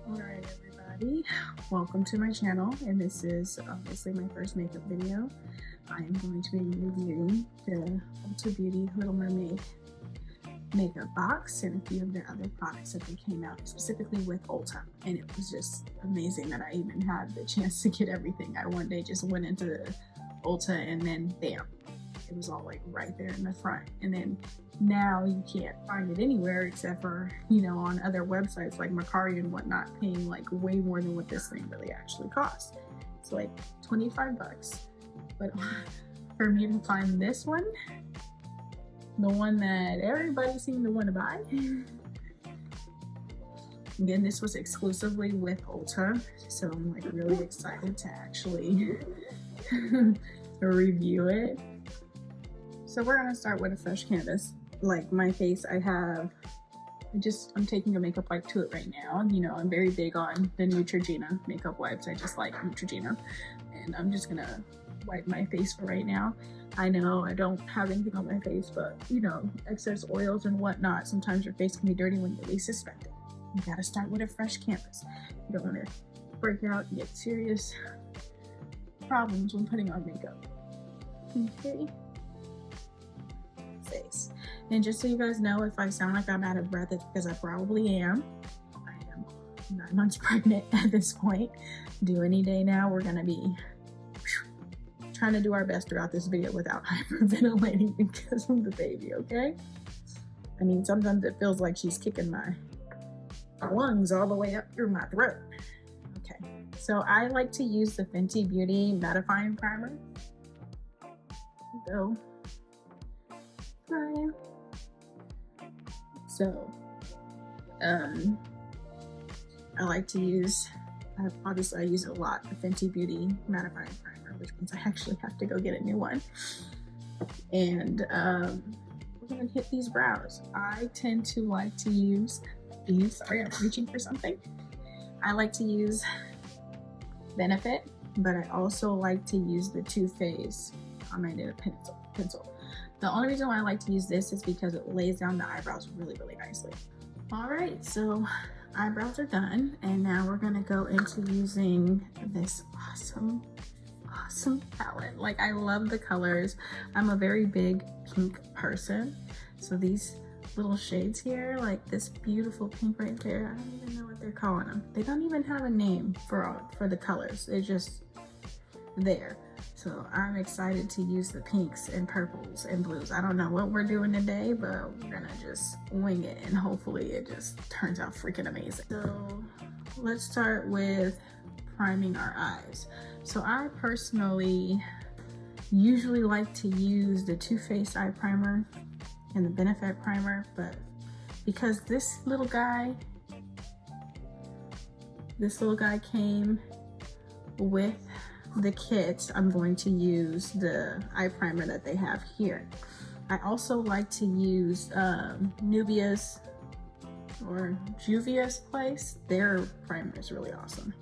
Alright everybody, welcome to my channel, and this is obviously my first makeup video. I am going to be reviewing the Ulta Beauty Little Mermaid makeup box and a few of their other products that they came out specifically with Ulta, and it was just amazing that I even had the chance to get everything. I one day just went into the Ulta and then bam, it was all like right there in the front, and then now you can't find it anywhere except for, you know, on other websites like Mercari and whatnot, paying like way more than what this thing really actually costs. It's like 25 bucks. But for me to find this one, the one that everybody seemed to want to buy, again, this was exclusively with Ulta, so I'm like really excited to actually review it. So we're gonna start with a fresh canvas. Like my face, I'm taking a makeup wipe to it right now. You know, I'm very big on the Neutrogena makeup wipes. I just like Neutrogena, and I'm just gonna wipe my face for right now. I know I don't have anything on my face, but you know, excess oils and whatnot, sometimes your face can be dirty when you least suspect it. You gotta start with a fresh canvas. You don't wanna break out and get serious problems when putting on makeup. Okay. Face. And just so you guys know, if I sound like I'm out of breath, it's because I probably am. I am 9 months pregnant at this point. Due any day now. We're gonna be trying to do our best throughout this video without hyperventilating because of the baby, okay? I mean, sometimes it feels like she's kicking my lungs all the way up through my throat. Okay, so I like to use the Fenty Beauty mattifying primer. So I like to use, obviously I use a lot, the Fenty Beauty mattifying primer, which means I actually have to go get a new one. And we're gonna hit these brows. I tend to like to use these, sorry, I'm reaching for something. I like to use Benefit, but I also like to use the Too Faced Commented pencil. The only reason why I like to use this is because it lays down the eyebrows really, really nicely. All right, so eyebrows are done, and now we're gonna go into using this awesome palette. Like, I love the colors. I'm a very big pink person, so these little shades here, like this beautiful pink right there, I don't even know what they're calling them. They don't even have a name for the colors. They're just there. So I'm excited to use the pinks and purples and blues. I don't know what we're doing today, but we're gonna just wing it, and hopefully it just turns out freaking amazing. So let's start with priming our eyes. So I personally usually like to use the Too Faced eye primer and the Benefit primer, but because this little guy came with the kit, I'm going to use the eye primer that they have here. I also like to use Nubia's or Juvia's Place. Their primer is really awesome.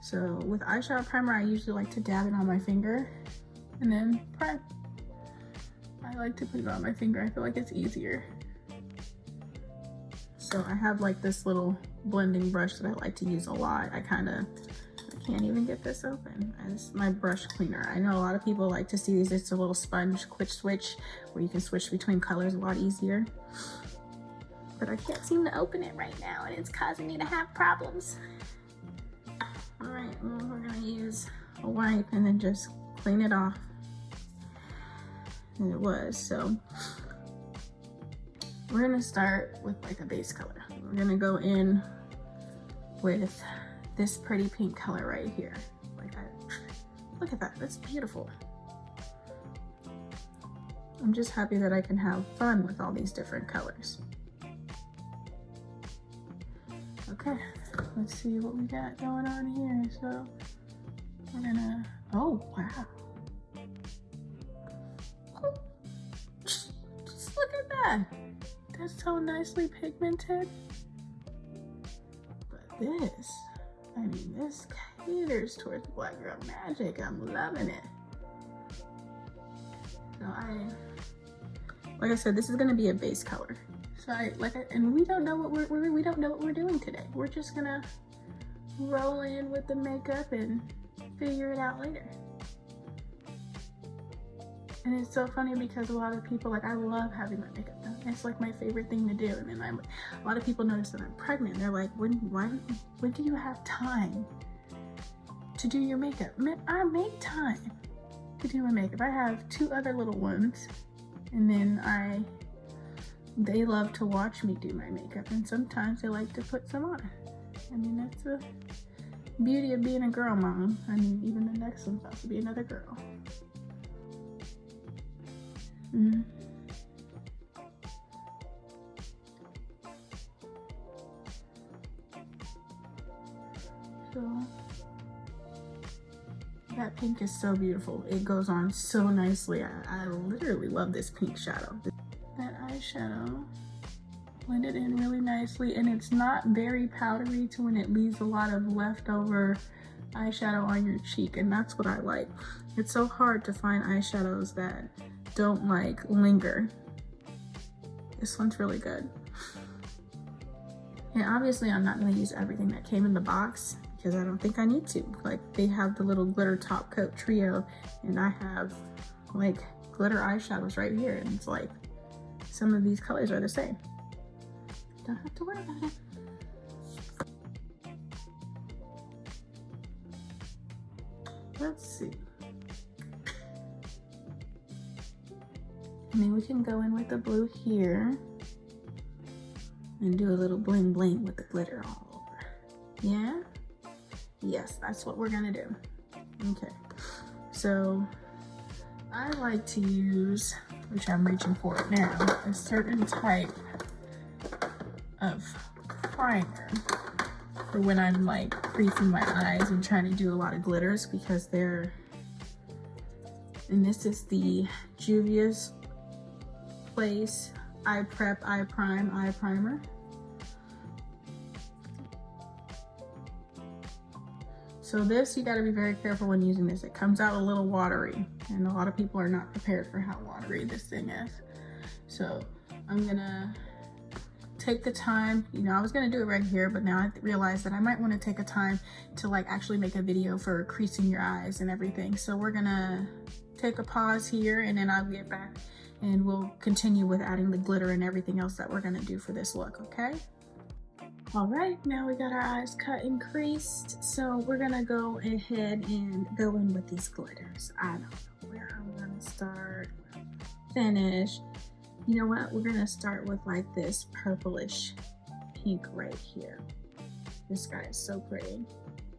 So with eyeshadow primer, I usually like to dab it on my finger and then prime. I like to put it on my finger. I feel like it's easier. So I have like this little blending brush that I like to use a lot. I can't even get this open. It's my brush cleaner. I know a lot of people like to see these. It's a little sponge quick switch where you can switch between colors a lot easier. But I can't seem to open it right now, and it's causing me to have problems. All right, well, we're gonna use a wipe and then just clean it off. And it was, so we're gonna start with like a base color. We're gonna go in with this pretty pink color right here. Like that. Look at that, that's beautiful. I'm just happy that I can have fun with all these different colors. Okay, let's see what we got going on here. So we're gonna, oh wow. Oh, just look at that. That's so nicely pigmented. But this, I mean, this caters towards Black Girl Magic. I'm loving it. So like I said, this is gonna be a base color. So and we don't know what we don't know what we're doing today. We're just gonna roll in with the makeup and figure it out later. And it's so funny because a lot of people, like, I love having my makeup done. It's like my favorite thing to do. And then a lot of people notice that I'm pregnant. They're like, when do you have time to do your makeup? I make time to do my makeup. I have 2 other little ones, and then they love to watch me do my makeup, and sometimes they like to put some on. I mean, that's the beauty of being a girl mom. I mean, even the next one's about to be another girl. So that pink is so beautiful. It goes on so nicely. I literally love this pink shadow. That eyeshadow blended in really nicely, and it's not very powdery to when it leaves a lot of leftover eyeshadow on your cheek, and that's what I like. It's so hard to find eyeshadows that don't like linger. This one's really good. And obviously I'm not going to use everything that came in the box because I don't think I need to. Like, they have the little glitter top coat trio, and I have like glitter eyeshadows right here, and it's like some of these colors are the same. Don't have to worry about it. Let's see. I mean, we can go in with the blue here and do a little bling bling with the glitter all over. Yeah? Yes, that's what we're gonna do. Okay, so I like to use, which I'm reaching for it now, a certain type of primer for when I'm like creasing my eyes and trying to do a lot of glitters, because and this is the Juvia's Place Eye Prep Eye Prime Eye Primer. So this, you gotta be very careful when using this. It comes out a little watery, and a lot of people are not prepared for how watery this thing is. So I'm gonna take the time, you know, I was gonna do it right here, but now I realized that I might wanna take a time to like actually make a video for creasing your eyes and everything. So we're gonna take a pause here, and then I'll get back and we'll continue with adding the glitter and everything else that we're gonna do for this look, okay? All right, now we got our eyes cut and creased, so we're gonna go ahead and go in with these glitters. I don't know where I'm gonna start, finish. You know what, we're gonna start with like this purplish pink right here. This guy is so pretty.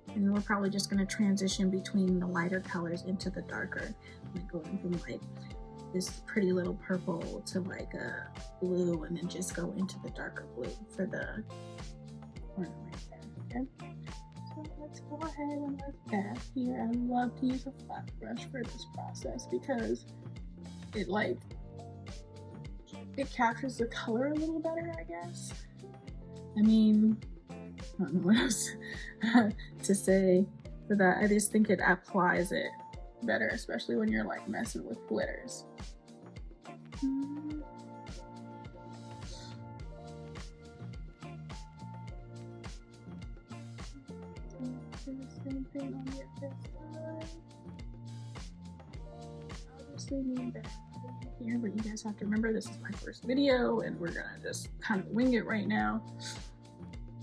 And then we're probably just gonna transition between the lighter colors into the darker, like going from like this pretty little purple to like a blue, and then just go into the darker blue for the corner right there, okay? So let's go ahead and let's back here. I love to use a flat brush for this process because it captures the color a little better, I guess. I mean, I don't know what else to say for that. I just think it applies it better, especially when you're like messing with glitters. Do the same thing on the other side. Obviously need that here, but you guys have to remember this is my first video and we're gonna just kind of wing it right now.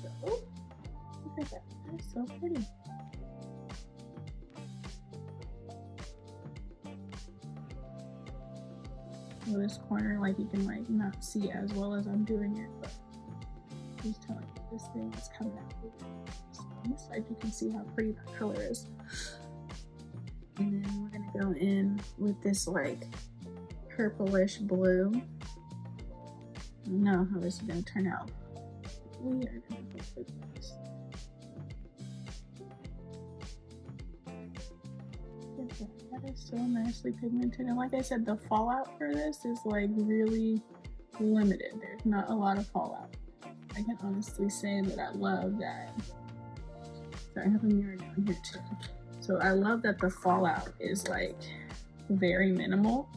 So, look at that, that's so pretty. So this corner, like, you can like not see as well as I'm doing it, but he's telling you this thing is coming out. So on this side you can see how pretty that color is. And then we're gonna go in with this like purplish blue. I don't know how this is gonna turn out. We are gonna go for this. That is so nicely pigmented, and like I said, the fallout for this is like really limited. There's not a lot of fallout. I can honestly say that I love that. So I have a mirror down here too. So I love that the fallout is like very minimal.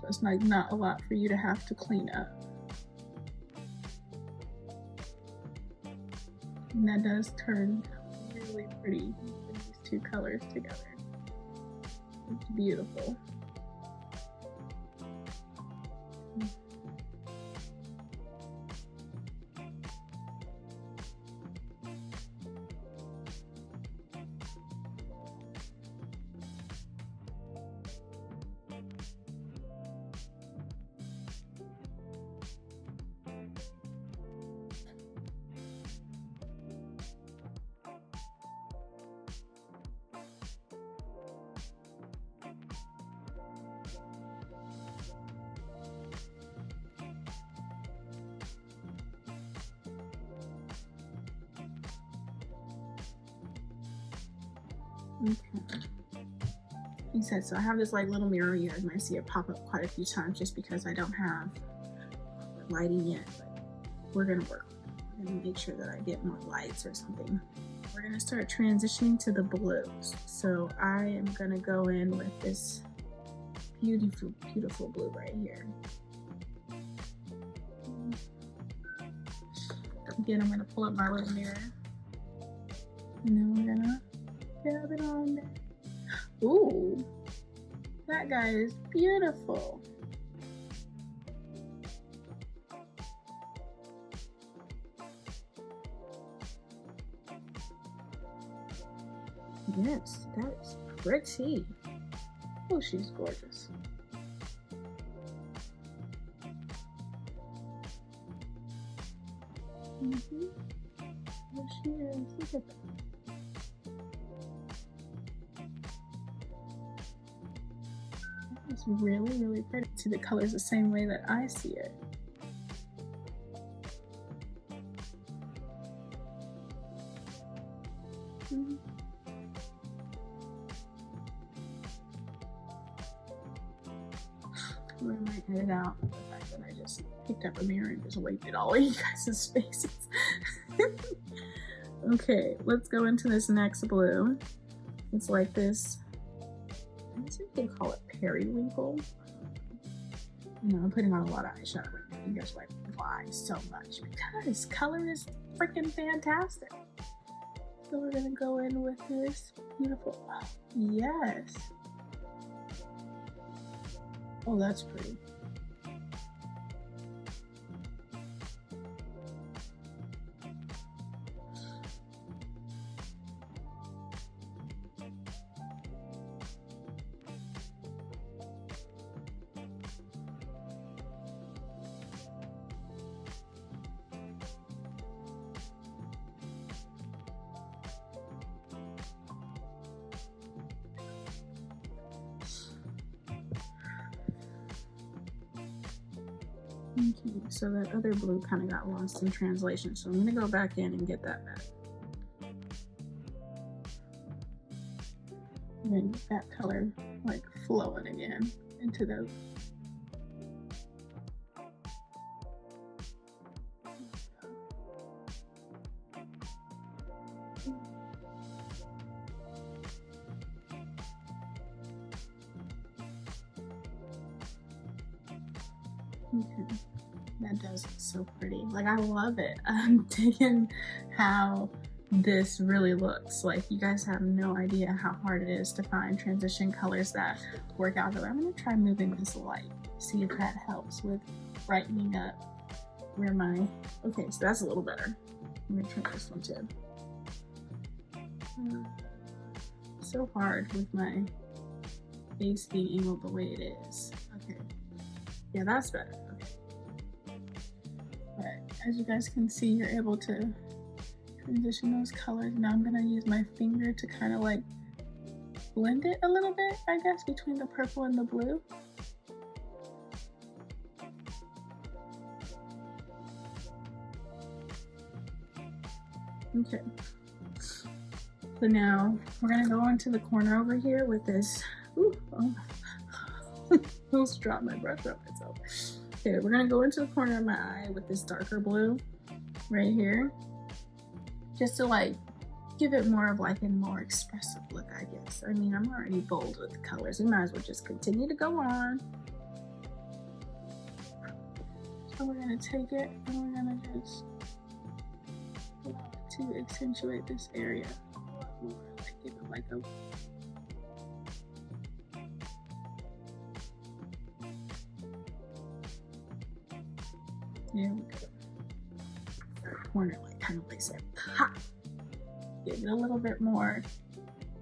So it's like not a lot for you to have to clean up. And that does turn really pretty with these two colors together. It's beautiful. Okay. He said, so I have this like little mirror. You guys might see it pop up quite a few times just because I don't have lighting yet, but we're gonna work. We're gonna make sure that I get more lights or something. We're gonna start transitioning to the blues. So I am gonna go in with this beautiful, beautiful blue right here. Again, I'm gonna pull up my little mirror. And then we're gonna dab it on there. Ooh, that guy is beautiful. Yes, that is pretty. Oh, she's gorgeous. There she is. Look at that. It's really, really pretty. See the colors the same way that I see it. I might edit out the fact that I just picked up a mirror and just waved it all in you guys' faces. Okay, let's go into this next blue. It's like this, I guess you could call it periwinkle. You know, I'm putting on a lot of eyeshadow right now. You guys are like, why so much? Because color is freaking fantastic. So we're gonna go in with this beautiful, oh, yes. Oh, that's pretty. Okay, so that other blue kind of got lost in translation, so I'm going to go back in and get that back. And then get that color like flowing again into those. Okay, that does look so pretty. Like, I love it. I'm digging how this really looks. Like, you guys have no idea how hard it is to find transition colors that work out. Though I'm gonna try moving this light, see if that helps with brightening up where my, okay, so that's a little better. I'm gonna try this one too. So hard with my face being angled the way it is. Okay. Yeah, that's better. Okay. But as you guys can see, you're able to transition those colors. Now I'm gonna use my finger to kind of like blend it a little bit, I guess, between the purple and the blue. Okay. So now we're gonna go into the corner over here with this. Ooh, oh. Almost dropped my brush on myself. Okay, we're gonna go into the corner of my eye with this darker blue right here, just to like give it more of like a more expressive look, I guess. I mean, I'm already bold with the colors. We might as well just continue to go on. And we're gonna take it and we're gonna just allow it to accentuate this area a lot more, like give it like a there we go. Corner like kind of like that. Ha! Give it a little bit more.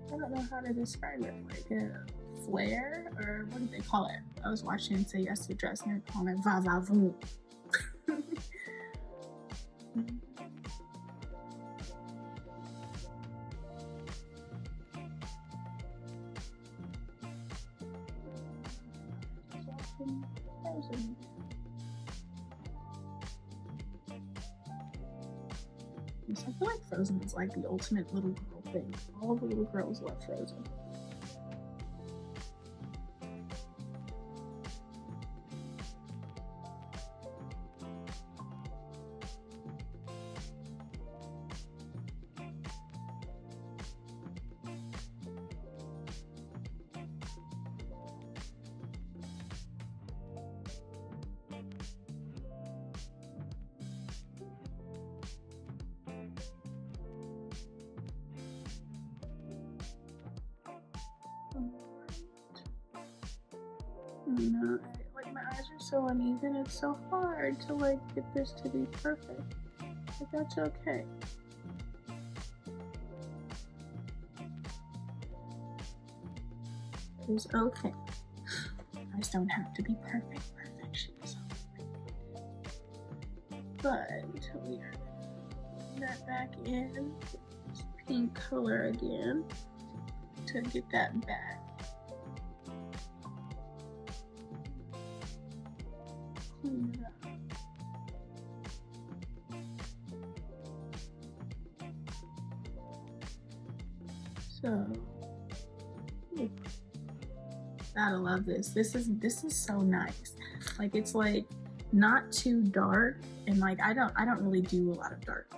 I don't know how to describe it, like a flare, or what do they call it? I was watching Say Yes to Dress and they're calling it va va voom. Yes, I feel like Frozen is like the ultimate little girl thing. All the little girls love Frozen. No, like my eyes are so uneven, it's so hard to like get this to be perfect, but that's okay. It's okay. Eyes don't have to be perfect. Perfection is all. But we are putting that back in this pink color again to get that back. Clean it up. So, gotta love this. This is so nice. Like it's like not too dark, and like I don't really do a lot of dark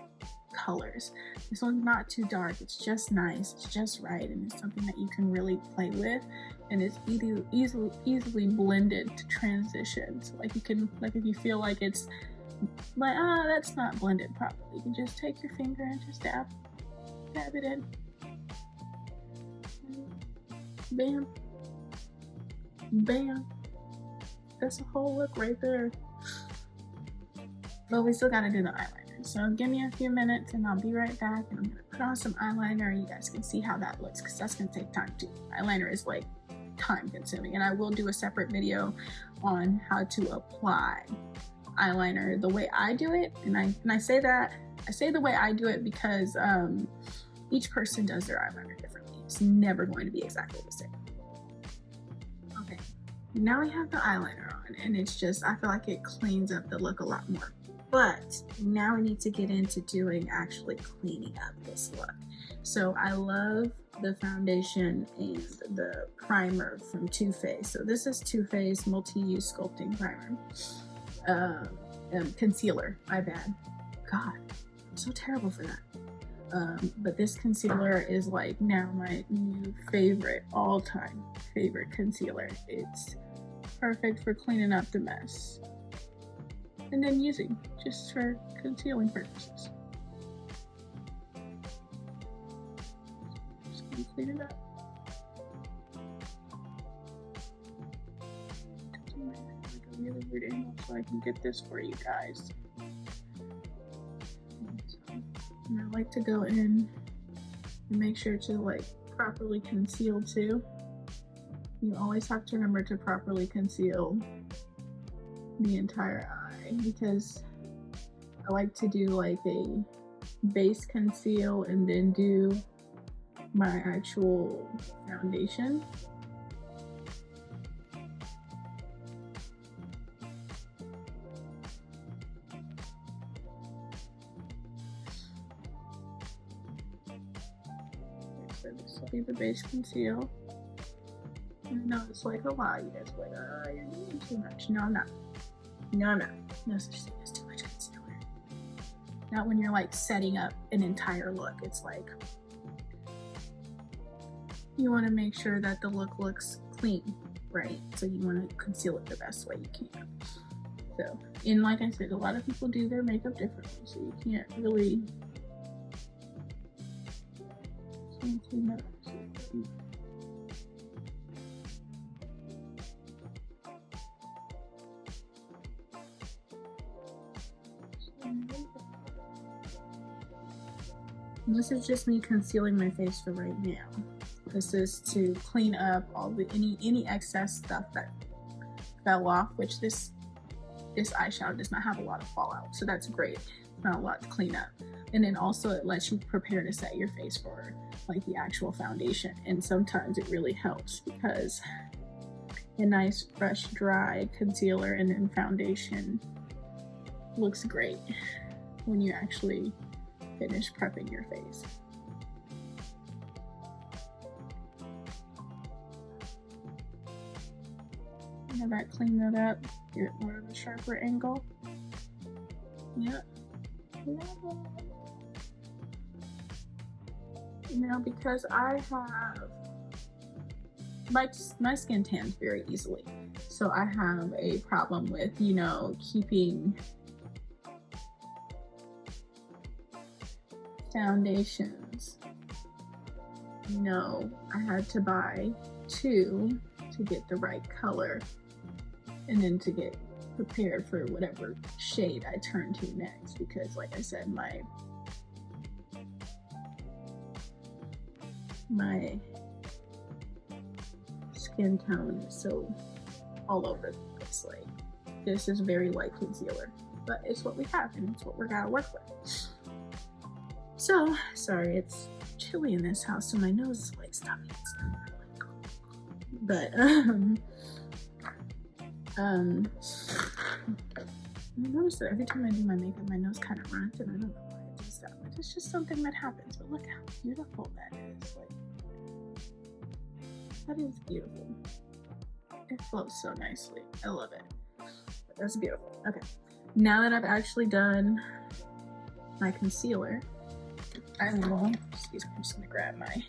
colors. This one's not too dark. It's just nice. It's just right, and it's something that you can really play with, and it's easily blended to transition. So like you can, like if you feel like it's like that's not blended properly, you can just take your finger and just dab it in. Bam. Bam. That's a whole look right there. But we still gotta do the eyeliner. So give me a few minutes and I'll be right back, and I'm gonna put on some eyeliner. You guys can see how that looks, because that's gonna take time too. Eyeliner is like time consuming, and I will do a separate video on how to apply eyeliner the way I do it. And I say the way I do it because each person does their eyeliner differently. It's never going to be exactly the same. Okay, now we have the eyeliner on, and it's just, I feel like it cleans up the look a lot more. But now we need to get into actually cleaning up this look. So I love the foundation and the primer from Too Faced. So this is Too Faced Multi-Use Sculpting Primer. Concealer, my bad. God, I'm so terrible for that. But this concealer is like now my new favorite, all-time favorite concealer. It's perfect for cleaning up the mess and then using just for concealing purposes. Just gonna clean it up. Like a really weird angle so I can get this for you guys. And I like to go in and make sure to like properly conceal too. You always have to remember to properly conceal the entire eye, because I like to do like a base conceal and then do my actual foundation. So this will be the base conceal. I know it's like a lot. You guys are like, oh, you're doing too much. No, I'm not. No, I'm not. No such thing as too much concealer. Not when you're like setting up an entire look. It's like you want to make sure that the look looks clean, right? So you want to conceal it the best way you can. So, and like I said, a lot of people do their makeup differently, so you can't really this is just me concealing my face for right now. This is to clean up all the any excess stuff that fell off, which this eyeshadow does not have a lot of fallout, so that's great. Not a lot to clean up. And then also it lets you prepare to set your face for like the actual foundation, and sometimes it really helps because a nice fresh dry concealer and then foundation looks great when you actually finish prepping your face. Have that clean that up, get more of a sharper angle. Yep. Now, because I have my skin tans very easily, so I have a problem with, you know, keeping foundations. You know, I had to buy 2 to get the right color and then to get prepared for whatever shade I turn to next, because like I said, my skin tone is so all over the place. Like, this is very light concealer, but it's what we have and it's what we're gonna work with. So, sorry, it's chilly in this house, so my nose is like stuffy and stuff. But I notice that every time I do my makeup, my nose kind of runs, and I don't know why it does that, but it's just something that happens. But look how beautiful that is. Like, that is beautiful. It flows so nicely. I love it. But that's beautiful. Okay, now that I've actually done my concealer, I will, excuse me, I'm just gonna grab my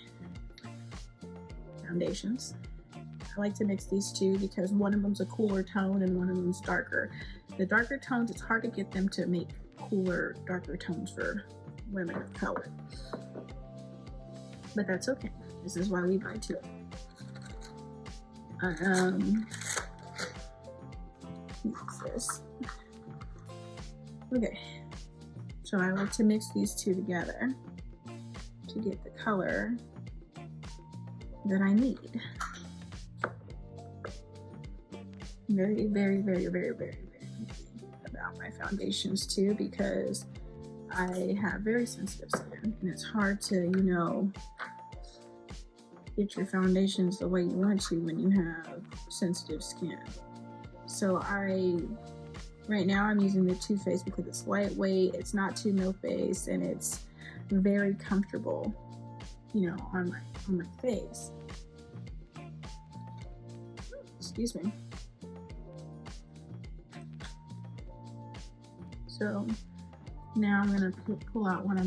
foundations. I like to mix these two because one of them's a cooler tone and one of them's darker. The darker tones, it's hard to get them to make cooler, darker tones for women of color. But that's okay. This is why we buy 2. What's this? Okay. So I like to mix these 2 together to get the color that I need. Very, very, very, very, very, very about my foundations too, because I have very sensitive skin and it's hard to, you know, get your foundations the way you want to when you have sensitive skin. So right now I'm using the Too Faced because it's lightweight, it's not too milk-based, and it's very comfortable, you know, on my face. Excuse me. So now I'm gonna pull out one of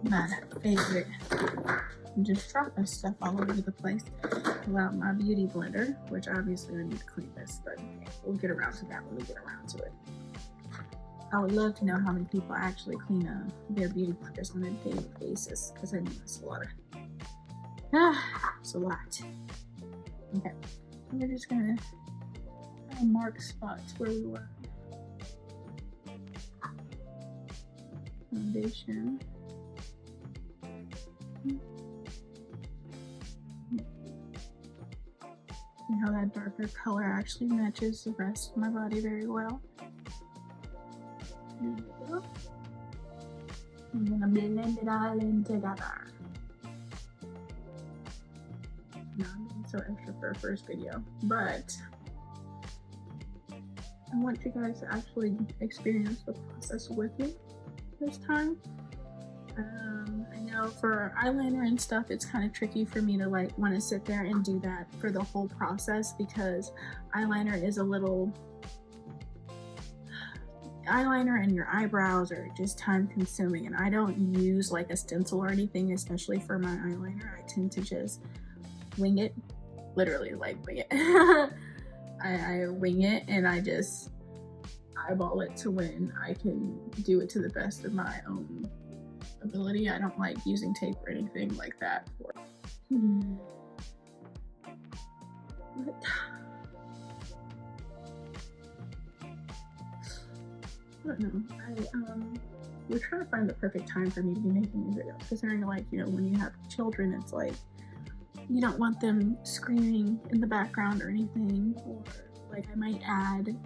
my favorite, and just drop my stuff all over the place. Pull out my beauty blender, which obviously I need to clean this, but we'll get around to that when we get around to it. I would love to know how many people actually clean their beauty blenders on a daily basis, because I know it's a lot. It's a lot. Okay, we're just gonna mark spots where we were. Foundation. See how that darker color actually matches the rest of my body very well. There we go. I'm gonna blend it all in together. Now I'm being so extra for a first video, but I want you guys to actually experience the process with me this time. I know for eyeliner and stuff, it's kind of tricky for me to like want to sit there and do that for the whole process, because eyeliner is a little, eyeliner and your eyebrows are just time consuming, and I don't use like a stencil or anything, especially for my eyeliner. I tend to just wing it, literally like wing it. I wing it, and I just eyeball it to when I can do it to the best of my own ability. I don't like using tape or anything like that for But I don't know. We're trying to find the perfect time for me to be making these videos, considering, like, you know, when you have children, it's like you don't want them screaming in the background or anything. Or like I might add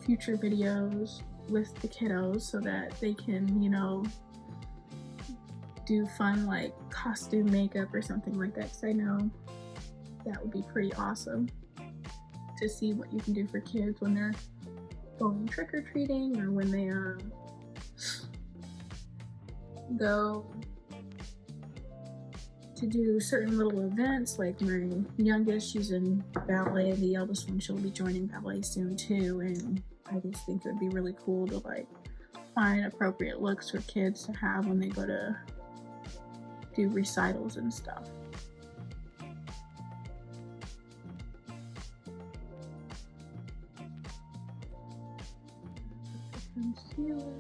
future videos with the kiddos so that they can, you know, do fun like costume makeup or something like that, because I know that would be pretty awesome to see what you can do for kids when they're going trick-or-treating, or when they go to do certain little events. Like my youngest, she's in ballet, the eldest one, she'll be joining ballet soon too, and I just think it would be really cool to like find appropriate looks for kids to have when they go to do recitals and stuff. Concealer.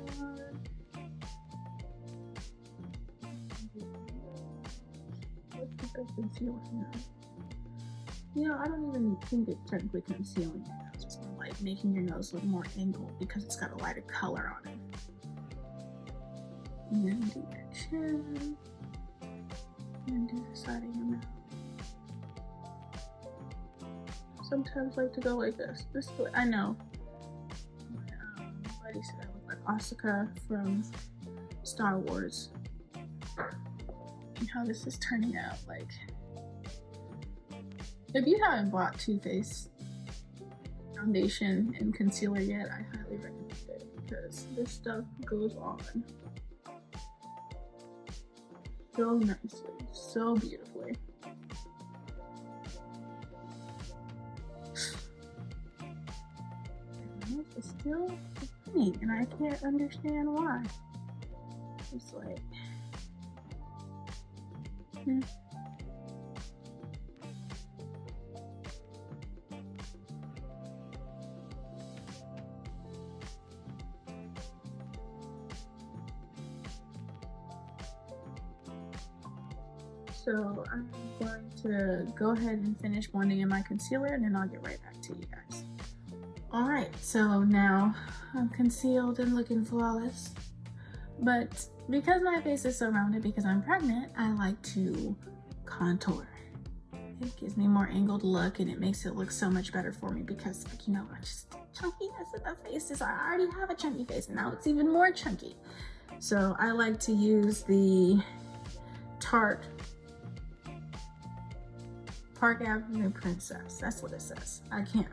Let's put the concealer now. You know, I don't even think it's technically concealing your nose. It's more like making your nose look more angled because it's got a lighter color on it. And then do your chin. And do the side of your mouth. Sometimes I like to go like this. This is what I know. Buddy said I look like Asuka from Star Wars, and how this is turning out. Like, if you haven't bought Too Faced foundation and concealer yet, I highly recommend it, because this stuff goes on so nicely, so beautifully. It's still funny, and I can't understand why. It's like, So I'm going to go ahead and finish blending in my concealer, and then I'll get right back to you guys. Alright, so now I'm concealed and looking flawless, but because my face is so rounded because I'm pregnant, I like to contour. It gives me a more angled look, and it makes it look so much better for me because, like, you know, I just chunkiness in the face is, I already have a chunky face, and now it's even more chunky. So I like to use the Tarte Park Avenue Princess. That's what it says.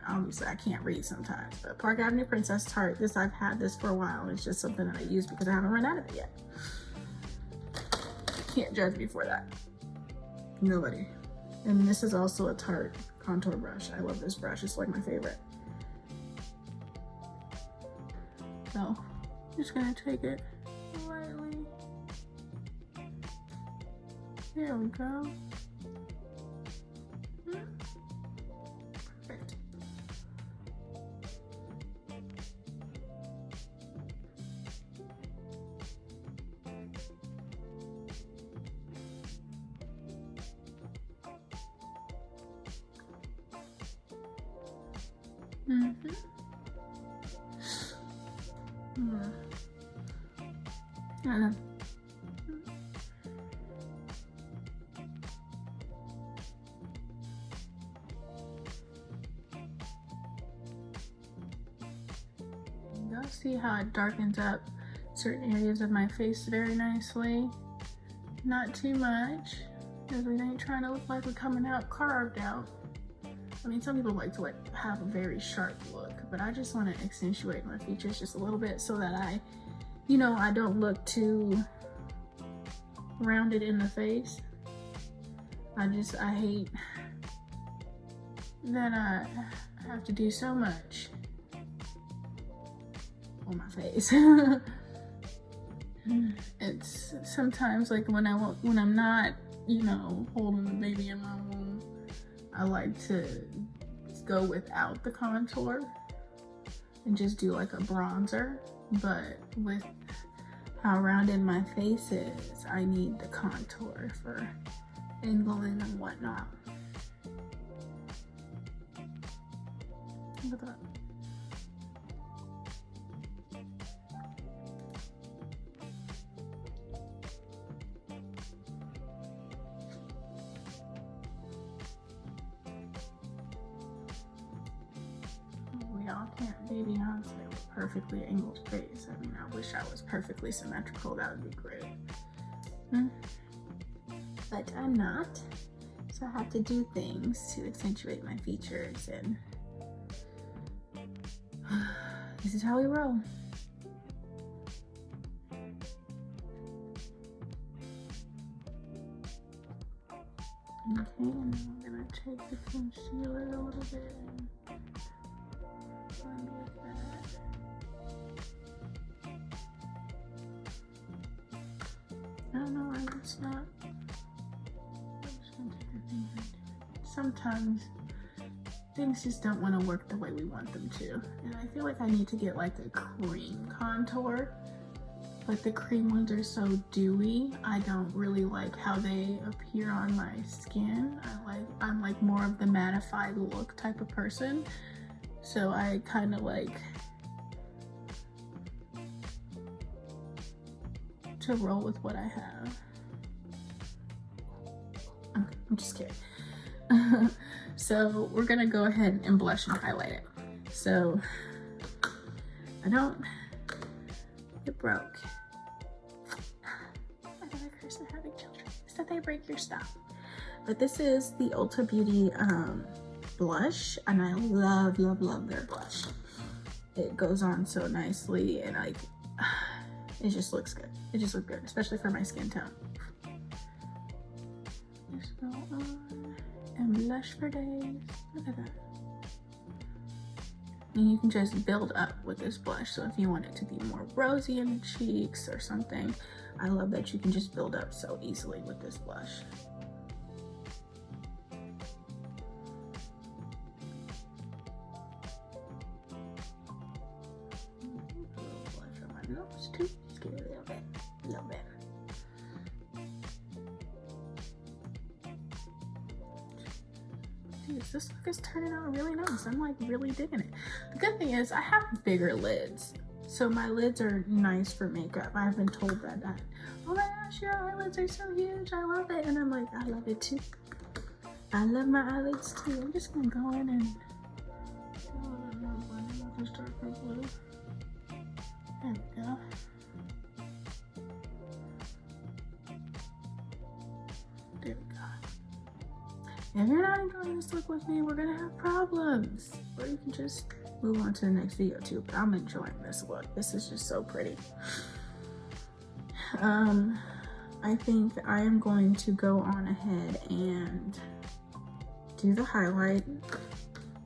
Obviously I can't read sometimes, but Park Avenue Princess Tarte. I've had this for a while. It's just something that I use because I haven't run out of it yet. Can't judge me for that. Nobody. And this is also a Tarte contour brush. I love this brush. It's like my favorite. So I'm just gonna take it lightly. There we go. Perfect. I know. See how it darkens up certain areas of my face very nicely. Not too much, because we ain't trying to look like we're coming out carved out. I mean, some people like to have a very sharp look, but I just want to accentuate my features just a little bit so that I don't look too rounded in the face. I hate that I have to do so much on my face. It's sometimes like when I'm not, holding the baby in my womb, I like to go without the contour and just do like a bronzer, but with how rounded my face is, I need the contour for angling and whatnot. Look at that. We all can't be Beyonce with perfectly angled face. I mean, I wish I was perfectly symmetrical. That would be great. But I'm not. So I have to do things to accentuate my features, and this is how we roll. Okay, and then I'm gonna take the concealer a little bit and blend with that. I don't know why it's not. I'm just gonna take the finger and do it. Sometimes things just don't want to work the way we want them to. And I feel like I need to get like a cream contour, but the cream ones are so dewy. I don't really like how they appear on my skin. I'm like more of the mattified look type of person. So I kind of like to roll with what I have. I'm just kidding. So we're gonna go ahead and blush and highlight it. So I don't get broke. I got a curse of having children, is that they break your stuff. But this is the Ulta Beauty blush, and I love, love, love their blush. It goes on so nicely, and it just looks good. It just looks good, especially for my skin tone. Just go on and blush for days. Look at that. And you can just build up with this blush. So if you want it to be more rosy in the cheeks or something, I love that you can just build up so easily with this blush. Put a little blush on my nose too. Just give it a little bit, a little bit. Geez, this look is turning out really nice. I'm like really digging it. The good thing is I have bigger lids, so my lids are nice for makeup. I've been told that, oh my gosh, your eyelids are so huge, I love it. And I'm like, I love it too. I love my eyelids too. I'm just gonna go in and do a little bit more blending with this darker blue. There we go. There we go. If you're not enjoying this look with me, we're gonna have problems. Or you can just move on to the next video too, but I'm enjoying this look. This is just so pretty. I think I am going to go on ahead and do the highlight.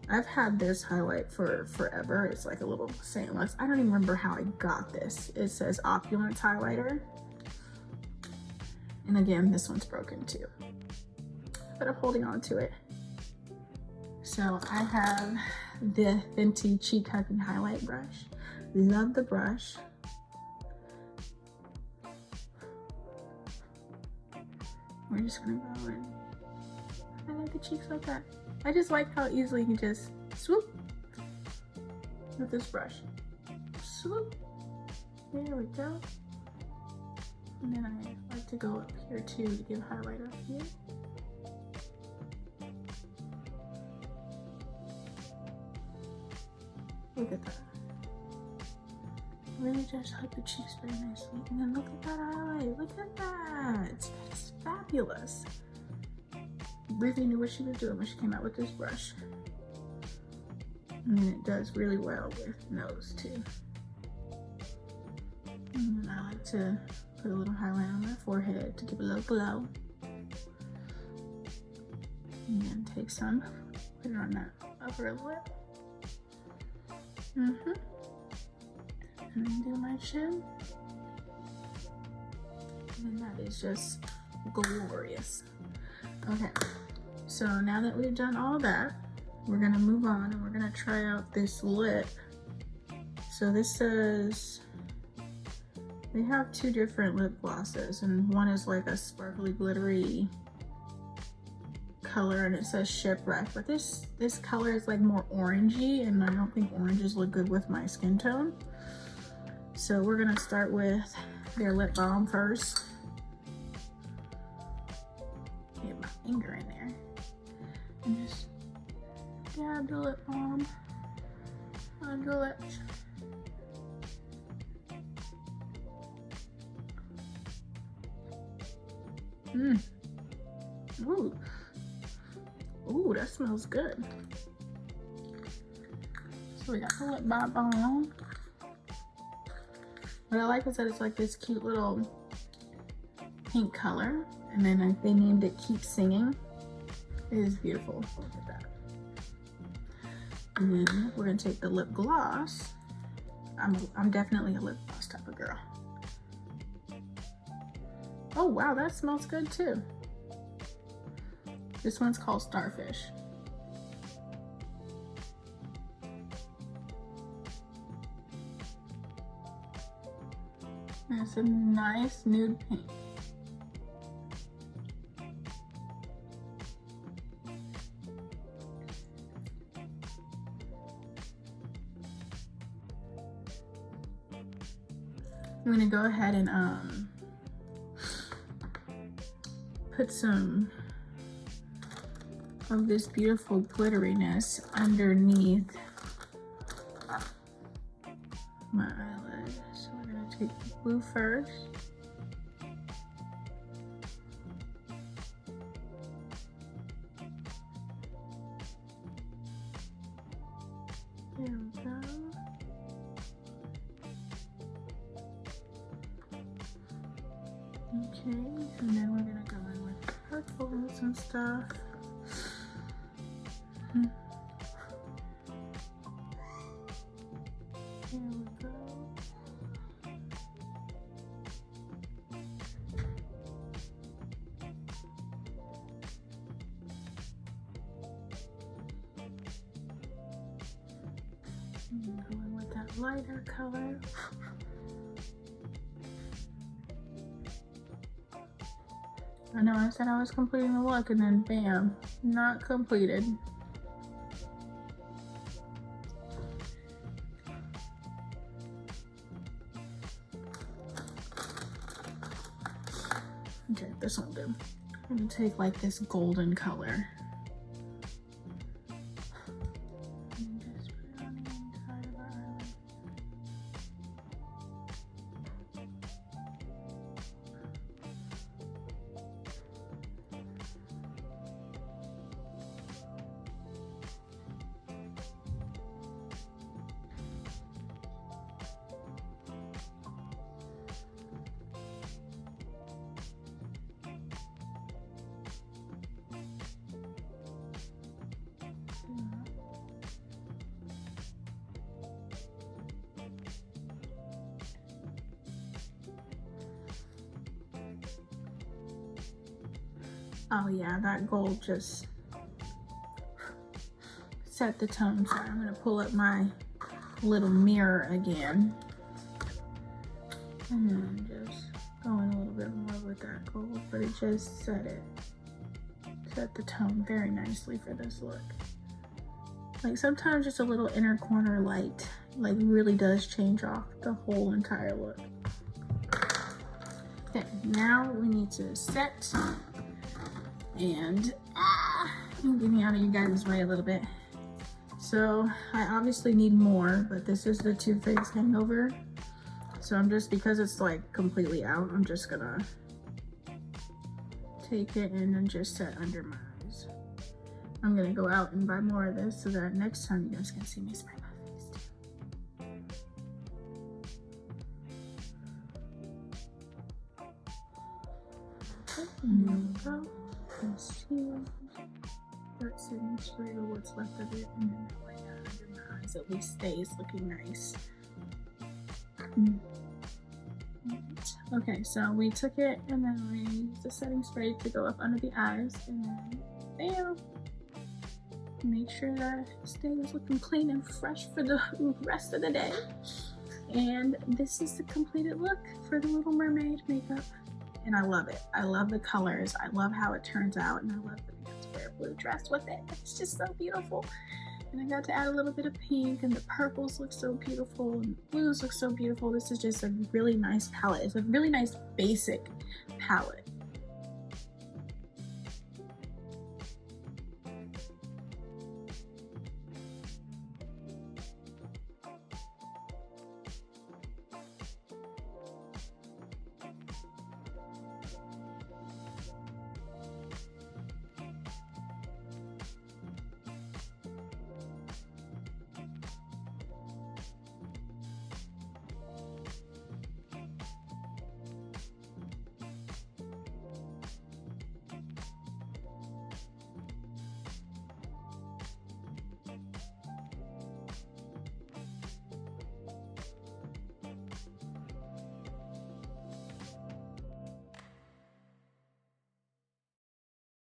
I've had this highlight for forever. It's like a little St. Lux. I don't even remember how I got this. It says Opulence highlighter. And again, this one's broken too, but I'm holding on to it. So I have the Fenty Cheek Hugging Highlight Brush. Love the brush. We're just gonna go and highlight the cheeks like that. I just like how easily you can just swoop with this brush. Swoop. There we go. And then I like to go up here too to give highlight up here. Look at that. Really just hug the cheeks very nicely. And then look at that highlight. Look at that. It's fabulous. Really knew what she was doing when she came out with this brush. And it does really well with nose too. And then I like to put a little highlight on my forehead to give a little glow. And then take some, put it on that upper lip. And then do my chin. And that is just glorious. Okay, so now that we've done all that, we're gonna move on and we're gonna try out this lip So this says they have two different lip glosses, and one is like a sparkly glittery color and it says shipwreck, but this color is like more orangey, and I don't think oranges look good with my skin tone. So we're gonna start with their lip balm first. Get my finger in there and just dab the lip balm on your lips. Ooh. Ooh, that smells good. So we got the lip balm on. What I like is that it's like this cute little pink color, and then they named it Keep Singing. It is beautiful. Look at that. And then we're gonna take the lip gloss. I'm definitely a lip gloss type of girl. Oh wow, that smells good too. This one's called Starfish. And it's a nice nude pink. I'm gonna go ahead and put some of this beautiful glitteriness underneath my eyelid. So we're gonna take the blue first. There we go. Okay, and then we're gonna go in with purples and stuff. There we go. And going with that lighter color. I know I said I was completing the look, and then bam, not completed. Okay, this one do. I'm gonna take like this golden color. And just put it on the inside of our eyelid. Oh yeah, that gold just set the tone. So I'm gonna pull up my little mirror again. And then just going a little bit more with that gold, but it just set the tone very nicely for this look. Like sometimes just a little inner corner light like really does change off the whole entire look. Okay, now we need to set and get me out of you guys' way a little bit. So I obviously need more, but this is the Too Faced Hangover. So I'm just, because it's like completely out, I'm just gonna take it and then just set under my eyes. I'm gonna go out and buy more of this so that next time you guys can see me spray my face too. Okay, and there we go. Conceal, start setting spray or what's left of it, and then that way under my eyes at least stays looking nice. Okay, so we took it and then we used the setting spray to go up under the eyes, and then bam! Make sure that it stays looking clean and fresh for the rest of the day. And this is the completed look for the Little Mermaid makeup. And I love it. I love the colors. I love how it turns out. And I love that I got to wear a blue dress with it. It's just so beautiful. And I got to add a little bit of pink, and the purples look so beautiful, and the blues look so beautiful. This is just a really nice palette. It's a really nice basic palette.